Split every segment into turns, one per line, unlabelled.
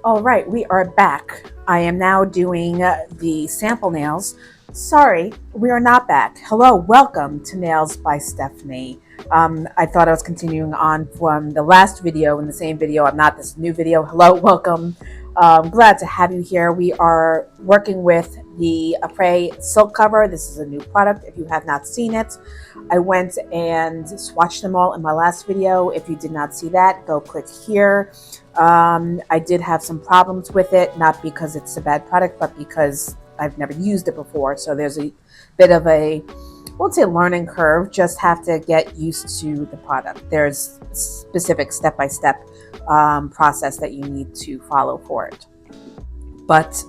All right, we are back. I am now doing the sample nails. Sorry, we are not back. Hello, welcome to Nails by Stephanie. I thought I was continuing on from the last video in the same video. I'm not. This is a new video. Hello, welcome. Glad to have you here. We are working with the Aprés silk cover. This is a new product. If you have not seen it, I went and swatched them all in my last video. If you did not see that, go click here. I did have some problems with it, not because it's a bad product, but because I've never used it before. So there's a bit of a, I won't say learning curve, just have to get used to the product. There's specific step-by-step process that you need to follow for it. But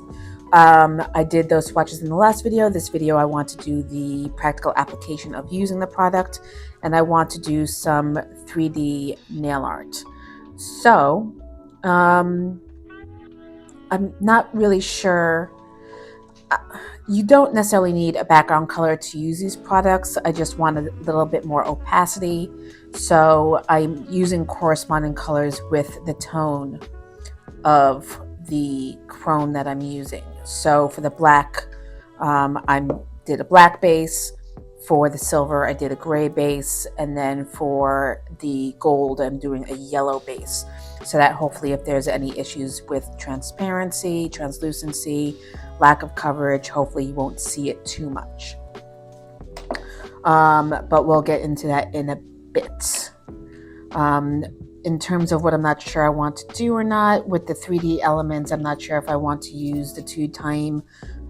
I did those swatches in the last video. This video, I want to do the practical application of using the product, and I want to do some 3D nail art. So I'm not really sure. You don't necessarily need a background color to use these products. I just want a little bit more opacity. So I'm using corresponding colors with the tone of the chrome that I'm using. So for the black, I did a black base. For the silver, I did a gray base. And then for the gold, I'm doing a yellow base. So that hopefully if there's any issues with transparency, translucency, lack of coverage, hopefully you won't see it too much. But we'll get into that in a bit. In terms of what I'm not sure I want to do or not with the 3D elements, I'm not sure if I want to use the 2-time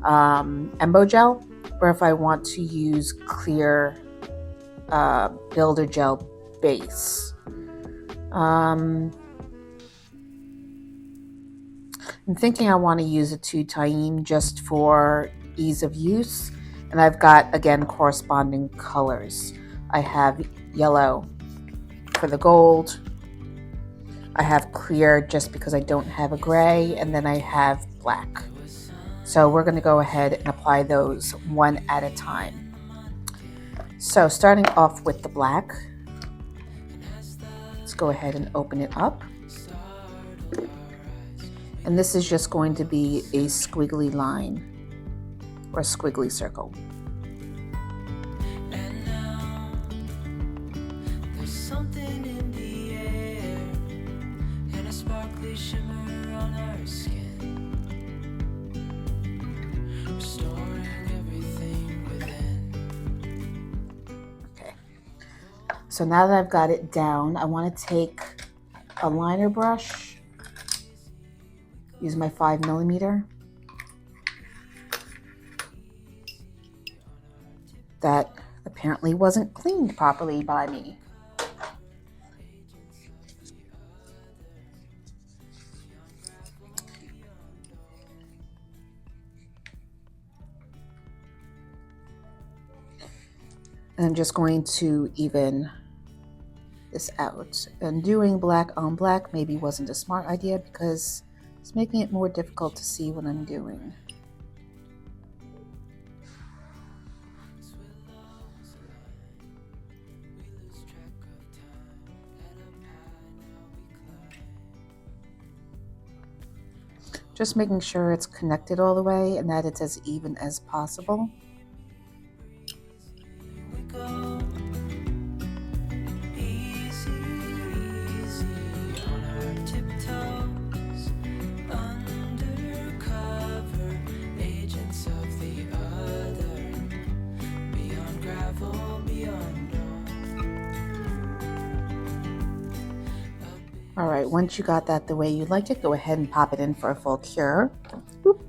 Embo gel or if I want to use clear builder gel base. I'm thinking I want to use a 2-time just for ease of use, and I've got, again, corresponding colors. I have yellow for the gold. I have clear just because I don't have a gray, and then I have black. So we're going to go ahead and apply those one at a time. So starting off with the black, let's go ahead and open it up. And this is just going to be a squiggly line or a squiggly circle.
And now there's something in the air and a sparkly shimmer on our skin, restoring everything within.
Okay, so now that I've got it down, I want to take a liner brush, use my 5mm. That apparently wasn't cleaned properly by me. And I'm just going to even this out. And doing black on black maybe wasn't a smart idea because it's making it more difficult to see what I'm doing. Just making sure it's connected all the way and that it's as even as possible. All right, once you got that the way you liked it, go ahead and pop it in for a full cure. Boop.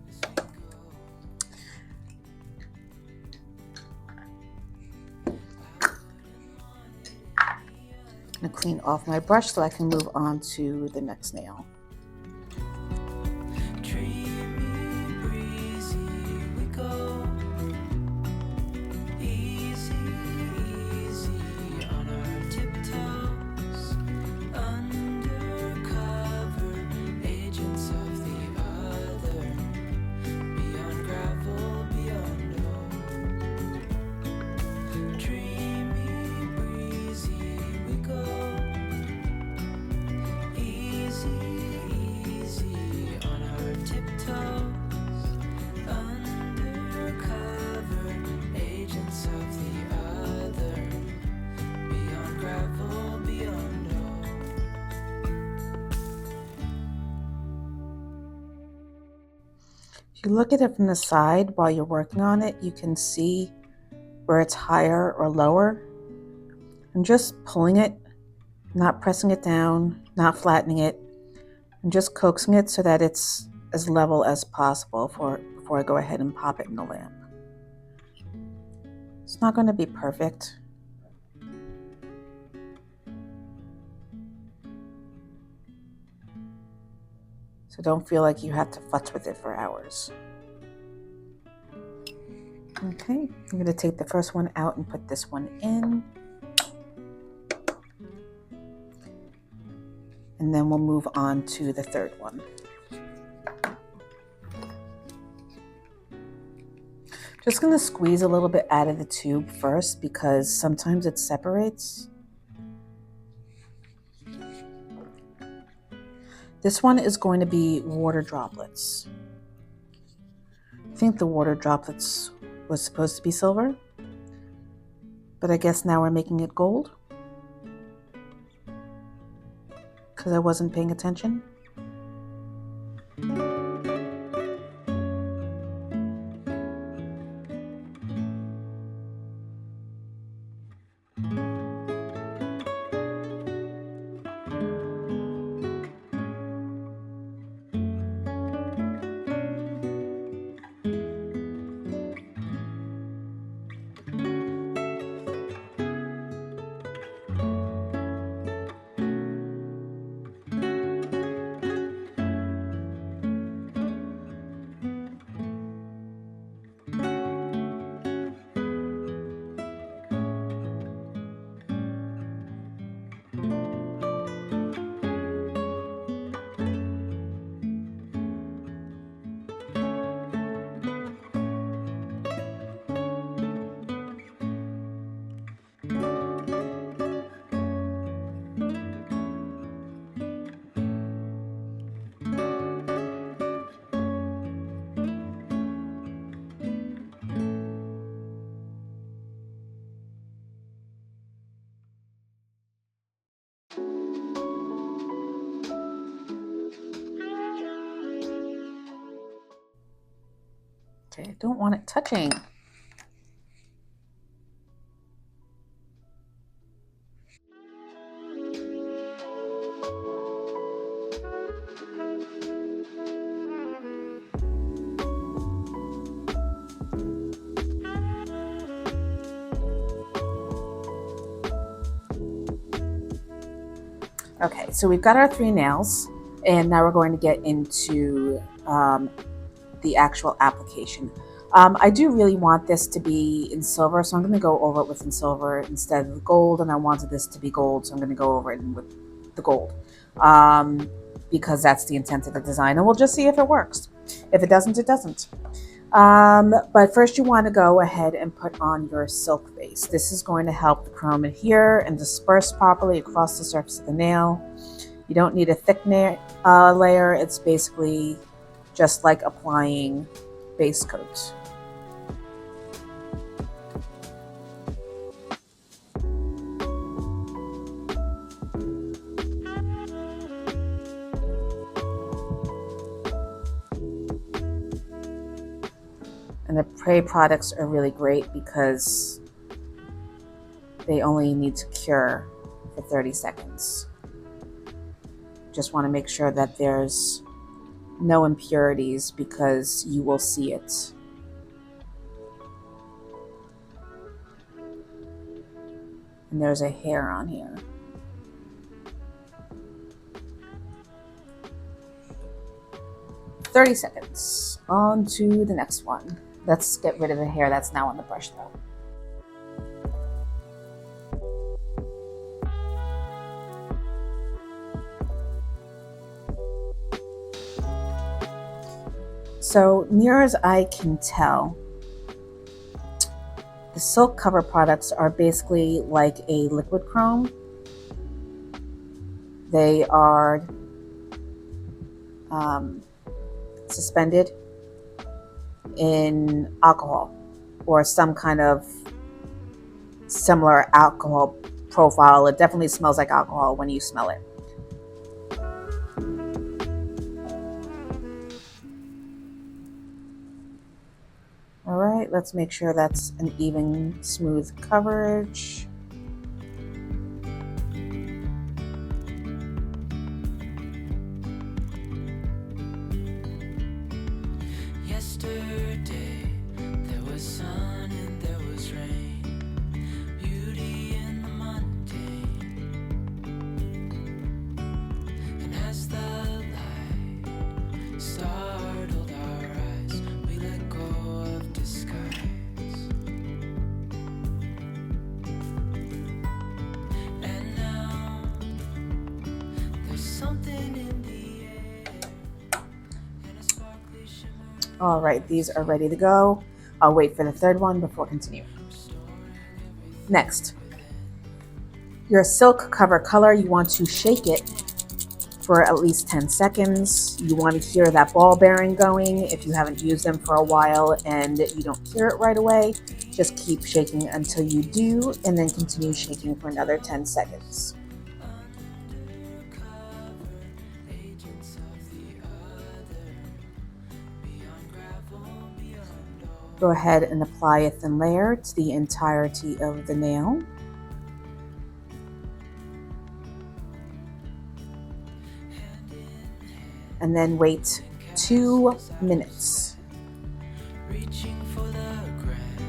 I'm gonna clean off my brush so I can move on to the next nail. If you look at it from the side while you're working on it, you can see where it's higher or lower. And just pulling it, not pressing it down, not flattening it, and just coaxing it so that it's as level as possible before I go ahead and pop it in the lamp. It's not going to be perfect. So don't feel like you have to futz with it for hours. Okay, I'm going to take the first one out and put this one in. And then we'll move on to the third one. Just going to squeeze a little bit out of the tube first because sometimes it separates. This one is going to be water droplets. I think the water droplets was supposed to be silver, but I guess now we're making it gold because I wasn't paying attention. Okay, I don't want it touching. Okay, so we've got our 3 nails, and now we're going to get into the actual application. I do really want this to be in silver, so I'm going to go over it with in silver instead of gold, and I wanted this to be gold, so I'm going to go over it with the gold because that's the intent of the design, and we'll just see if it works. If it doesn't, it doesn't. But first you want to go ahead and put on your silk base. This is going to help the chrome adhere and disperse properly across the surface of the nail. You don't need a thick layer. It's basically just like applying base coat. And the Aprés products are really great because they only need to cure for 30 seconds. Just want to make sure that there's no impurities because you will see it. And there's a hair on here. "30 seconds. On to the next one. Let's get rid of the hair that's now on the brush though. So near as I can tell, the silk cover products are basically like a liquid chrome. They are suspended in alcohol or some kind of similar alcohol profile. It definitely smells like alcohol when you smell it. All right, let's make sure that's an even, smooth coverage.
Yesterday there was sun and there was rain, beauty in the mundane. And as the light startled our eyes, we let go of disguise. And now there's something in the air and a sparkly shimmer.
All right, these are ready to go. I'll wait for the third one before continuing. Next, your silk cover color, you want to shake it for at least 10 seconds. You want to hear that ball bearing going. If you haven't used them for a while and you don't hear it right away, just keep shaking until you do, and then continue shaking for another 10 seconds. Go ahead and apply a thin layer to the entirety of the nail. And then wait 2 minutes.
Reaching for the grand,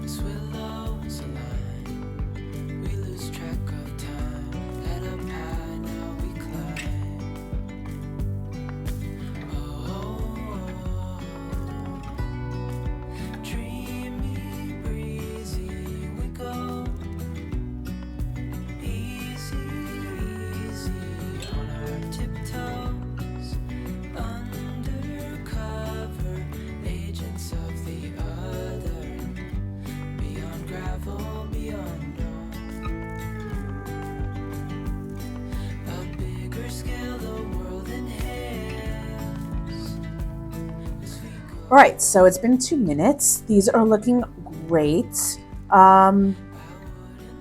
as willows align, we lose track of time. Head up high, now we climb. Oh, dreamy, breezy, we go. Easy, easy on our tiptoes, undercover agents of the other, beyond gravel, beyond dawn. A bigger scale, the world inhales as we go.
All right, so it's been 2 minutes. These are looking great.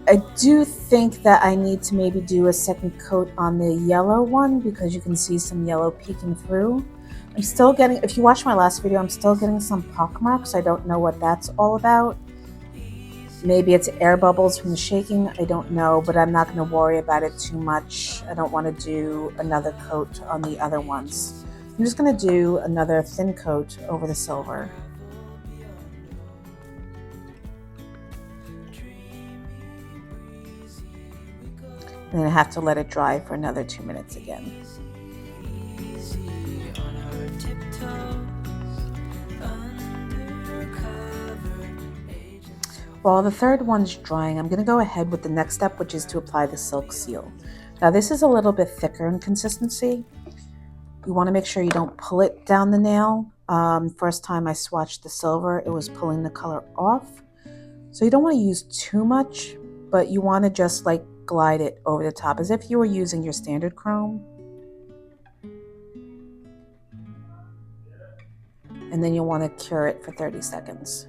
I do think that I need to maybe do a second coat on the yellow one because you can see some yellow peeking through. I'm still getting, if you watched my last video, I'm still getting some pock marks. I don't know what that's all about. Maybe it's air bubbles from the shaking. I don't know, but I'm not going to worry about it too much. I don't want to do another coat on the other ones. I'm just going to do another thin coat over the silver. And then I have to let it dry for another 2 minutes again.
Easy on our tiptoes, undercover agents.
While the third one's drying, I'm going to go ahead with the next step, which is to apply the silk seal. Now this is a little bit thicker in consistency. You want to make sure you don't pull it down the nail. First time I swatched the silver, it was pulling the color off. So you don't want to use too much, but you want to just like glide it over the top as if you were using your standard chrome. And then you'll want to cure it for 30 seconds.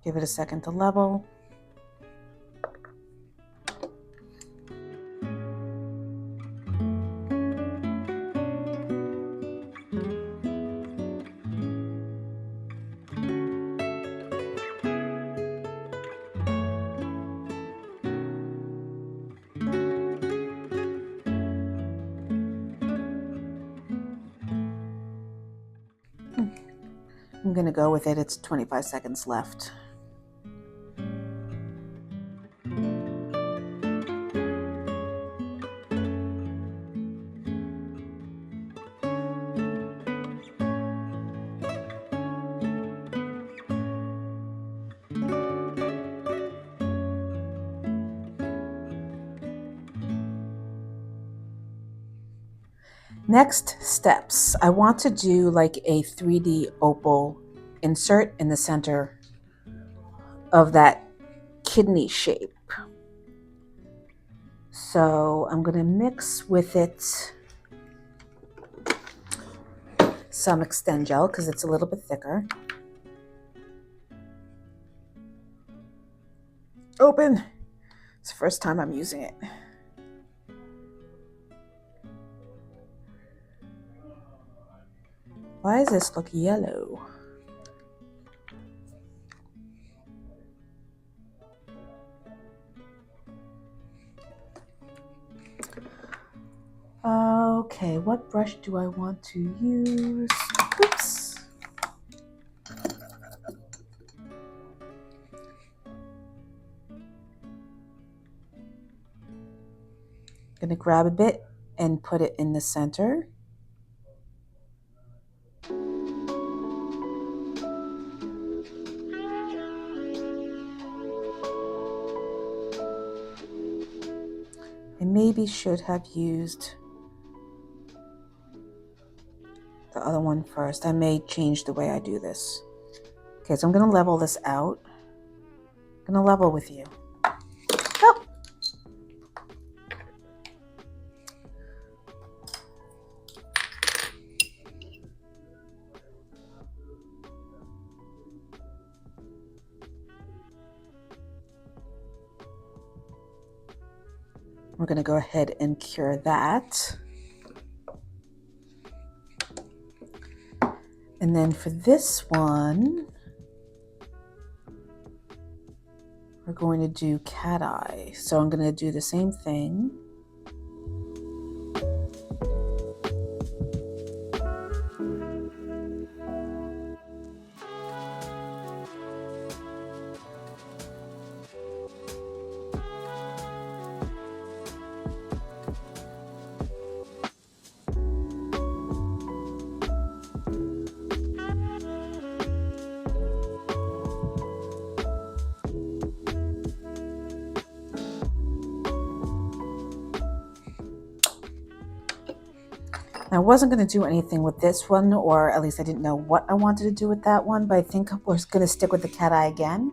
Give it a second to level. I'm going to go with it. It's 25 seconds left. Next steps, I want to do like a 3D opal insert in the center of that kidney shape. So I'm going to mix with it some Extend Gel because it's a little bit thicker. open. It's the first time I'm using it. Why does this look yellow? Okay, what brush do I want to use? Oops. I'm gonna grab a bit and put it in the center. I maybe should have used the other one first. I may change the way I do this. Okay, so I'm gonna level this out. I'm gonna level with you. Oh. We're gonna go ahead and cure that. And then for this one, we're going to do cat eye. So I'm going to do the same thing. I wasn't going to do anything with this one, or at least I didn't know what I wanted to do with that one, but I think we're going to stick with the cat eye again,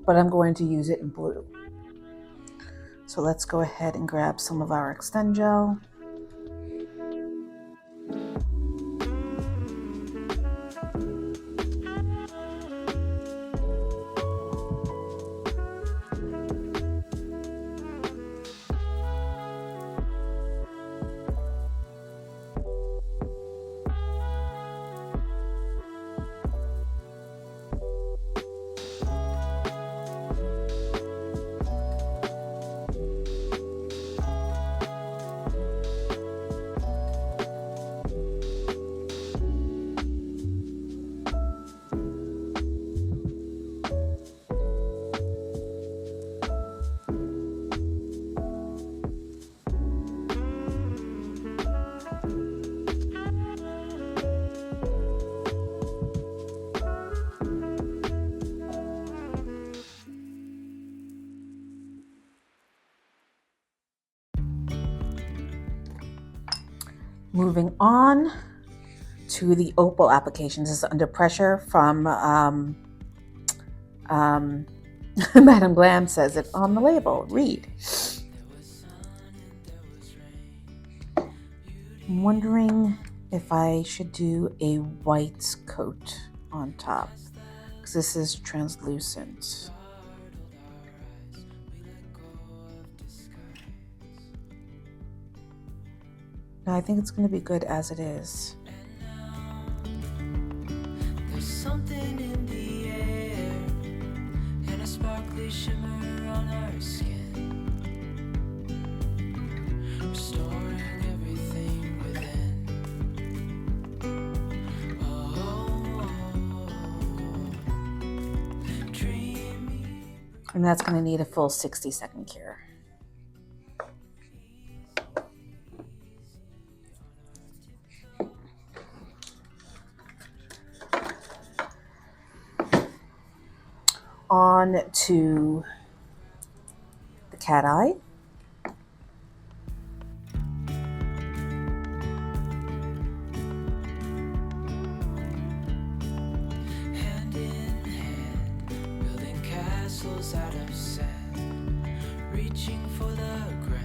but I'm going to use it in blue. So let's go ahead and grab some of our Extend Gel. Moving on to the opal applications. This is Under Pressure from Madam Glam says it on the label. Read. I'm wondering if I should do a white coat on top, because this is translucent. No, I think it's going to be good as it is.
There's something in the air and a sparkly shimmer on our skin, restoring everything within. Dreamy.
And that's going to need a full 60-second cure. On to the cat eye.
Hand in hand, building castles out of sand, reaching for the grand.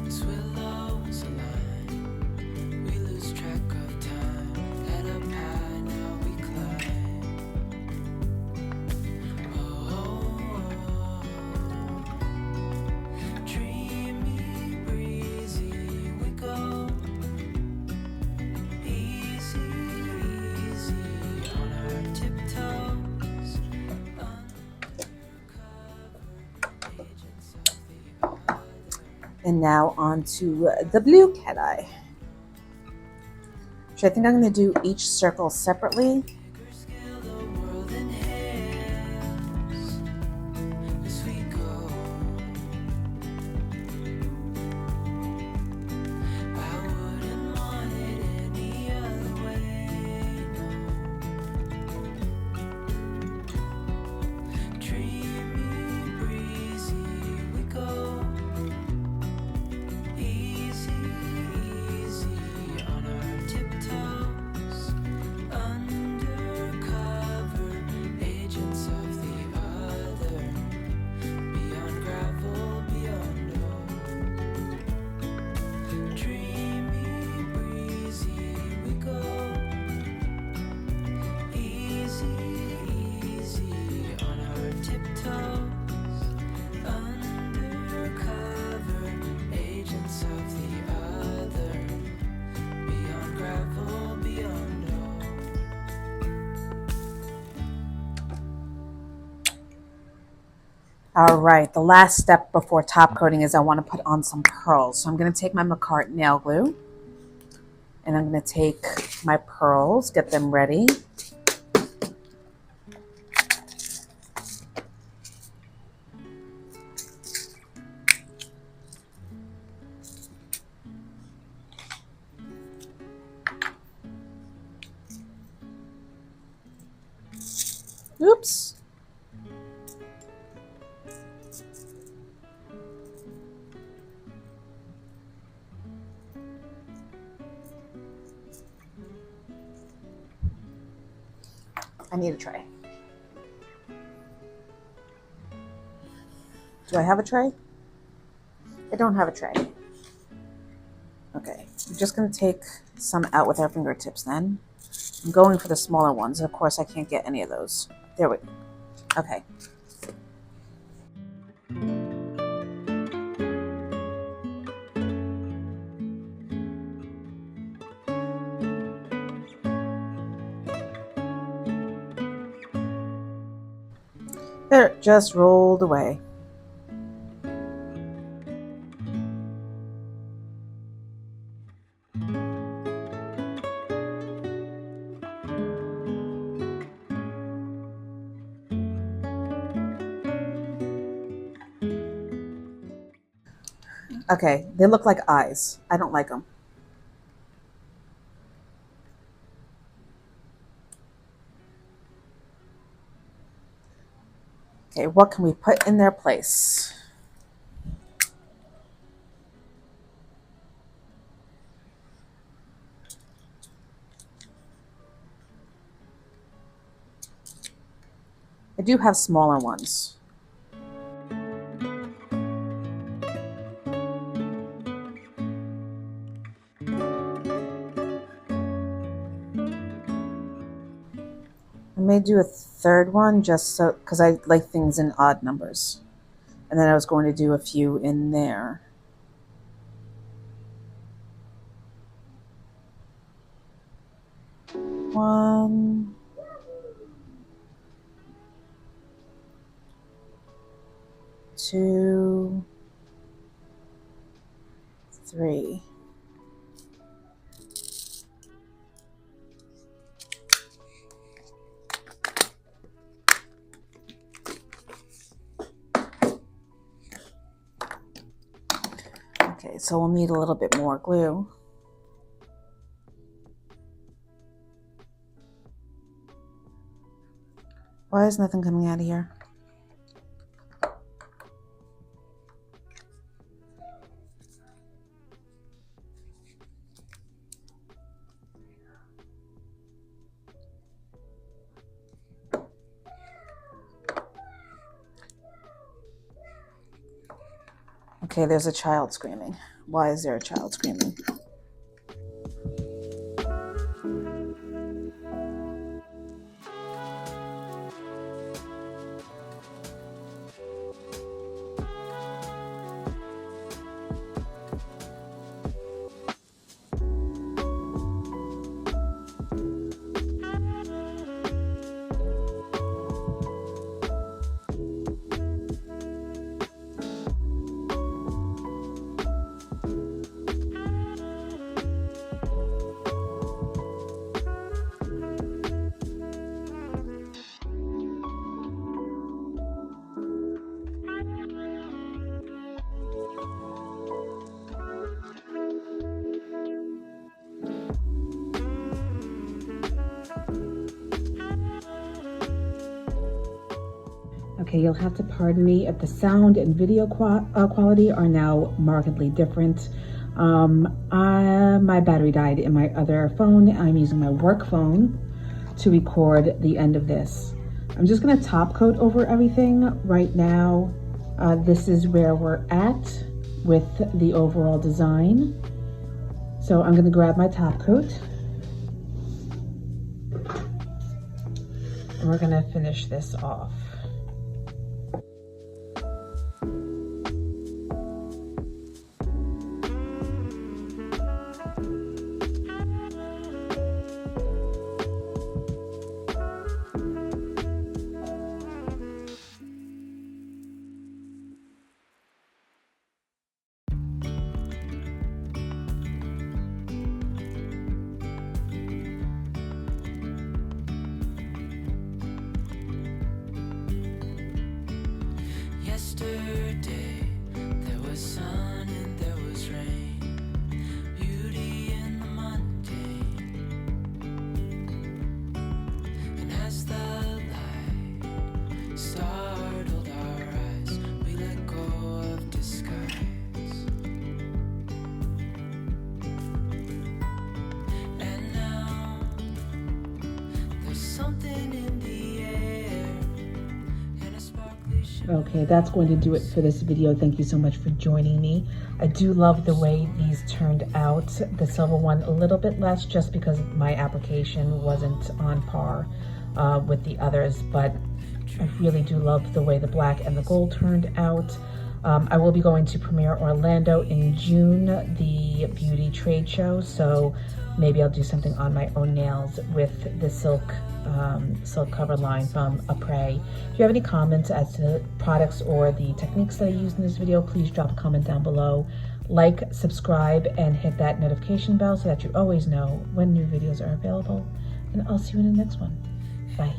As willows align, we lose track of time. Head up high, now we climb.
And now on to the blue cat eye. So I think I'm going to do each circle separately.
Scale the world in halves as we go. I wouldn't want it any other way. No. Dreamy, breezy, we go. Easy, easy on our tiptoes. Undercover agents of the other. Beyond gravel, beyond hope. Dreamy, breezy, we go. Easy, easy on our tiptoes. Undercover agents of the other. Beyond gravel, beyond hope.
All right, the last step before top coating is I want to put on some pearls. So I'm going to take my Makartt nail glue and I'm going to take my pearls, get them ready. Oops. I need a tray. Do I have a tray? I don't have a tray. Okay, I'm just going to take some out with our fingertips then. I'm going for the smaller ones. Of course, I can't get any of those. There we go. Okay. There, it just rolled away. Okay, they look like eyes. I don't like them. Okay, what can we put in their place? I do have smaller ones. I may do a third one just so, because I like things in odd numbers. And then I was going to do a few in there. One. Two. Three. Okay, so we'll need a little bit more glue. Why is nothing coming out of here? Okay, there's a child screaming. Why is there a child screaming? Okay, you'll have to pardon me if the sound and video quality are now markedly different. My battery died in my other phone. I'm using my work phone to record the end of this. I'm just gonna top coat over everything right now. This is where we're at with the overall design. So I'm gonna grab my top coat. And we're gonna finish this off.
Yesterday, there was sun and there was rain, beauty in the mundane. And as the light startled our eyes, we let go of disguise. And now, there's something in the air, and a sparkly shimmer.
Okay, that's going to do it for this video. Thank you so much for joining me. I do love the way these turned out. The silver one a little bit less just because my application wasn't on par with the others, but I really do love the way the black and the gold turned out. I will be going to Premiere Orlando in June, the beauty trade show, so maybe I'll do something on my own nails with the silk cover line from Aprés. If you have any comments as to the products or the techniques that I used in this video, please drop a comment down below. Like, subscribe, and hit that notification bell so that you always know when new videos are available. And I'll see you in the next one. Bye.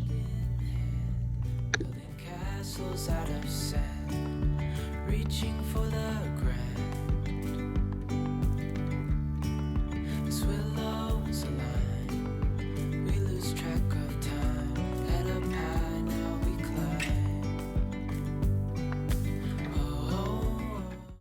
Building castles out of sand, reaching for